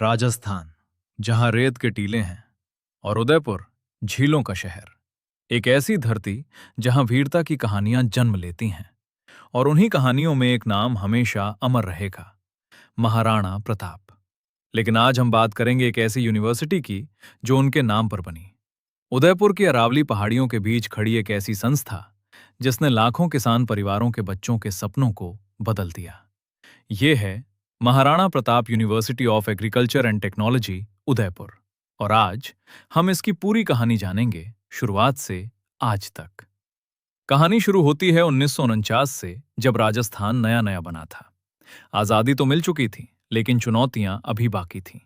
राजस्थान, जहां रेत के टीले हैं, और उदयपुर, झीलों का शहर। एक ऐसी धरती जहां वीरता की कहानियां जन्म लेती हैं, और उन्हीं कहानियों में एक नाम हमेशा अमर रहेगा, महाराणा प्रताप। लेकिन आज हम बात करेंगे एक ऐसी यूनिवर्सिटी की जो उनके नाम पर बनी। उदयपुर की अरावली पहाड़ियों के बीच खड़ी एक ऐसी संस्था जिसने लाखों किसान परिवारों के बच्चों के सपनों को बदल दिया। ये है Maharana Pratap university of agriculture and technology, Udaipur. और आज हम इसकी पूरी कहानी जानेंगे, शुरुआत से आज तक। कहानी शुरू होती है 1949 से, जब राजस्थान नया नया बना था। आजादी तो मिल चुकी थी, लेकिन चुनौतियां अभी बाकी थीं।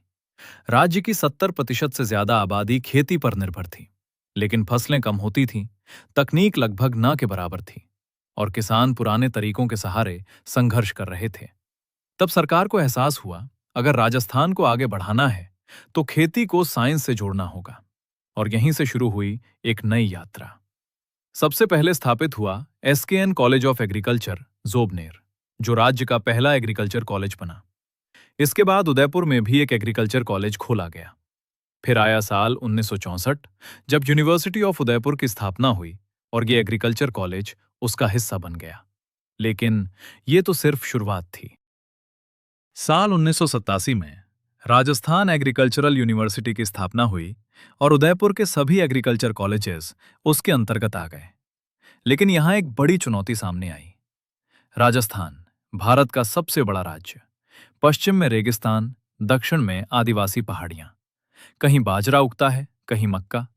राज्य की 70% से ज्यादा आबादी खेती पर निर्भर थी, लेकिन फसलें कम होती थीं, तकनीक लगभग न के बराबर थी, और किसान पुराने तरीकों के सहारे संघर्ष कर रहे थे। तब सरकार को एहसास हुआ, अगर राजस्थान को आगे बढ़ाना है तो खेती को साइंस से जोड़ना होगा। और यहीं से शुरू हुई एक नई यात्रा। सबसे पहले स्थापित हुआ एसकेएन कॉलेज ऑफ एग्रीकल्चर, जोबनेर, जो राज्य का पहला एग्रीकल्चर कॉलेज बना। इसके बाद उदयपुर में भी एक एग्रीकल्चर कॉलेज खोला गया। फिर आया साल 1964, जब यूनिवर्सिटी ऑफ उदयपुर की स्थापना हुई, और ये एग्रीकल्चर कॉलेज उसका हिस्सा बन गया। लेकिन ये तो सिर्फ शुरुआत थी। साल 1987 में राजस्थान एग्रीकल्चरल यूनिवर्सिटी की स्थापना हुई, और उदयपुर के सभी एग्रीकल्चर कॉलेजेस उसके अंतर्गत आ गए। लेकिन यहां एक बड़ी चुनौती सामने आई। राजस्थान, भारत का सबसे बड़ा राज्य, पश्चिम में रेगिस्तान, दक्षिण में आदिवासी पहाड़ियां। कहीं बाजरा उगता है, कहीं मक्का,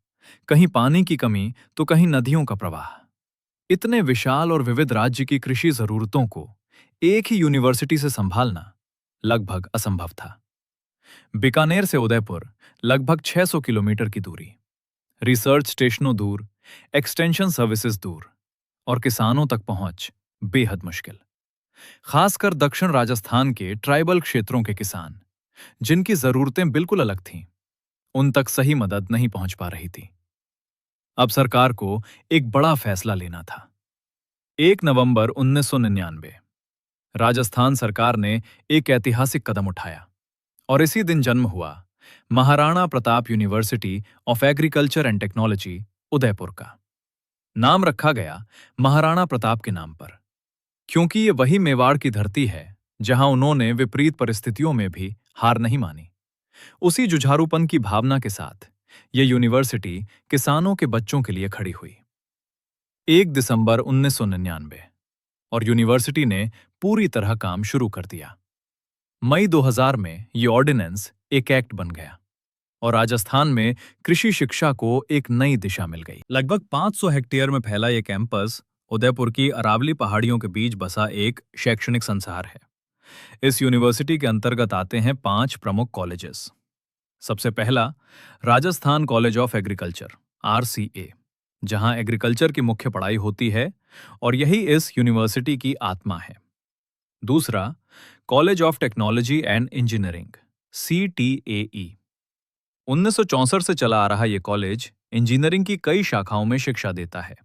कहीं पानी की कमी तो कहीं नदियों का प्रवाह। इतने विशाल और विविध राज्य की कृषि जरूरतों को एक ही यूनिवर्सिटी से संभालना लगभग असंभव था। बीकानेर से उदयपुर लगभग 600 किलोमीटर की दूरी, रिसर्च स्टेशनों दूर, एक्सटेंशन सर्विसेज दूर, और किसानों तक पहुंच बेहद मुश्किल। खासकर दक्षिण राजस्थान के ट्राइबल क्षेत्रों के किसान, जिनकी जरूरतें बिल्कुल अलग थीं, उन तक सही मदद नहीं पहुंच पा रही थी। अब सरकार को एक बड़ा फैसला लेना था। 1 नवंबर 1999, राजस्थान सरकार ने एक ऐतिहासिक कदम उठाया, और इसी दिन जन्म हुआ Maharana Pratap university of agriculture and technology, Udaipur का। नाम रखा गया महाराणा प्रताप के नाम पर, क्योंकि ये वही मेवाड़ की धरती है जहां उन्होंने विपरीत परिस्थितियों में भी हार नहीं मानी। उसी जुझारूपन की भावना के साथ ये यूनिवर्सिटी किसानों के बच्चों के लिए खड़ी हुई। 1 दिसंबर 1999, और यूनिवर्सिटी ने पूरी तरह काम शुरू कर दिया। मई 2000 में ये ऑर्डिनेंस एक एक्ट बन गया, और राजस्थान में कृषि शिक्षा को एक नई दिशा मिल गई। लगभग 500 हेक्टेयर में फैला ये कैंपस उदयपुर की अरावली पहाड़ियों के बीच बसा एक शैक्षणिक संसार है। इस यूनिवर्सिटी के अंतर्गत आते हैं 5 प्रमुख कॉलेजेस। सबसे पहला Rajasthan college of agriculture, RCA, जहां एग्रीकल्चर की मुख्य पढ़ाई होती है, और यही इस यूनिवर्सिटी की आत्मा है। दूसरा, college of technology and engineering, CTAE। 1964 से चला आ रहा यह कॉलेज इंजीनियरिंग की कई शाखाओं में शिक्षा देता है।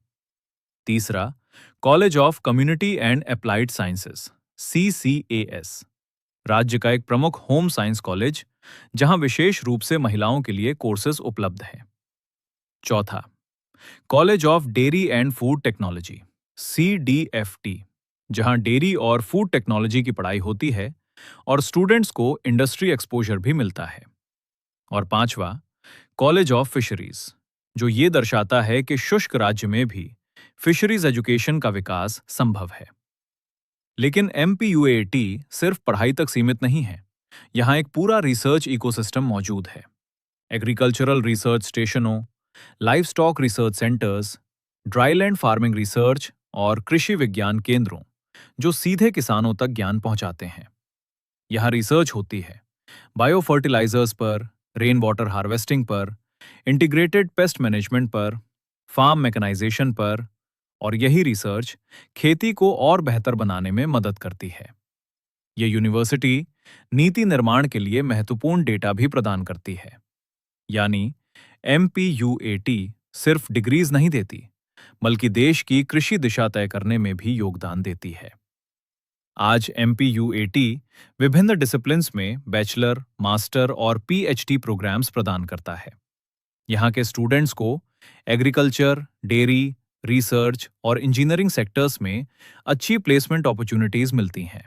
तीसरा, college of community and applied sciences, CCAS, राज्य का एक प्रमुख होम साइंस कॉलेज, जहां विशेष रूप से महिलाओं के लिए कोर्सेज उपलब्ध हैं। चौथा, college of dairy and food technology, CDFT, जहां डेयरी और फूड टेक्नोलॉजी की पढ़ाई होती है, और स्टूडेंट्स को इंडस्ट्री एक्सपोजर भी मिलता है। और पांचवा, कॉलेज ऑफ फिशरीज, जो ये दर्शाता है कि शुष्क राज्य में भी फिशरीज एजुकेशन का विकास संभव है। लेकिन MPUAT सिर्फ पढ़ाई तक सीमित नहीं है। यहां एक पूरा रिसर्च इकोसिस्टम मौजूद है। एग्रीकल्चरल रिसर्च स्टेशनों, live stock research centres, dryland farming research, और कृषि विज्ञान केंद्रों, जो सीधे किसानों तक ज्ञान पहुंचाते हैं। यहां रिसर्च होती है बायो फर्टिलाइजर्स पर, रेन वाटर हार्वेस्टिंग पर, इंटीग्रेटेड पेस्ट मैनेजमेंट पर, फार्म मैकेनाइजेशन पर, और यही रिसर्च खेती को और बेहतर बनाने में मदद करती है। यह यूनिवर्सिटी नीति निर्माण के लिए महत्वपूर्ण डेटा भी प्रदान करती है। यानी MPUAT सिर्फ डिग्रीज नहीं देती, बल्कि देश की कृषि दिशा तय करने में भी योगदान देती है। आज MPUAT विभिन्न डिसिप्लिन्स में बैचलर, मास्टर और PhD प्रोग्राम्स प्रदान करता है। यहाँ के स्टूडेंट्स को एग्रीकल्चर, डेयरी, रिसर्च और इंजीनियरिंग सेक्टर्स में अच्छी प्लेसमेंट अपॉर्चुनिटीज मिलती हैं।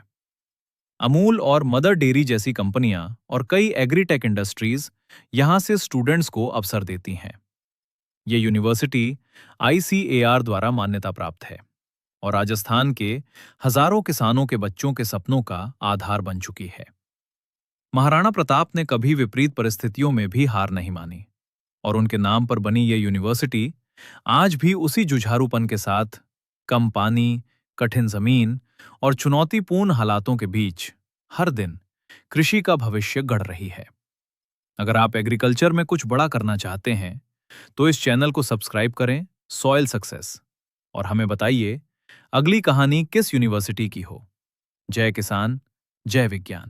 अमूल और मदर डेयरी जैसी कंपनियां और कई एग्रीटेक इंडस्ट्रीज यहाँ से स्टूडेंट्स को अवसर देती हैं। ये यूनिवर्सिटी ICAR द्वारा मान्यता प्राप्त है और राजस्थान के हजारों किसानों के बच्चों के सपनों का आधार बन चुकी है। महाराणा प्रताप ने कभी विपरीत परिस्थितियों में भी हार नहीं मानी और उनके नाम पर बनी ये यूनिवर्सिटी आज भी उसी जुझारूपन के साथ कम पानी, कठिन जमीन और चुनौतीपूर्ण हालातों के बीच हर दिन कृषि का भविष्य गढ़ रही है। अगर आप एग्रीकल्चर में कुछ बड़ा करना चाहते हैं तो इस चैनल को सब्सक्राइब करें, सॉइल सक्सेस, और हमें बताइए अगली कहानी किस यूनिवर्सिटी की हो। जय किसान, जय विज्ञान।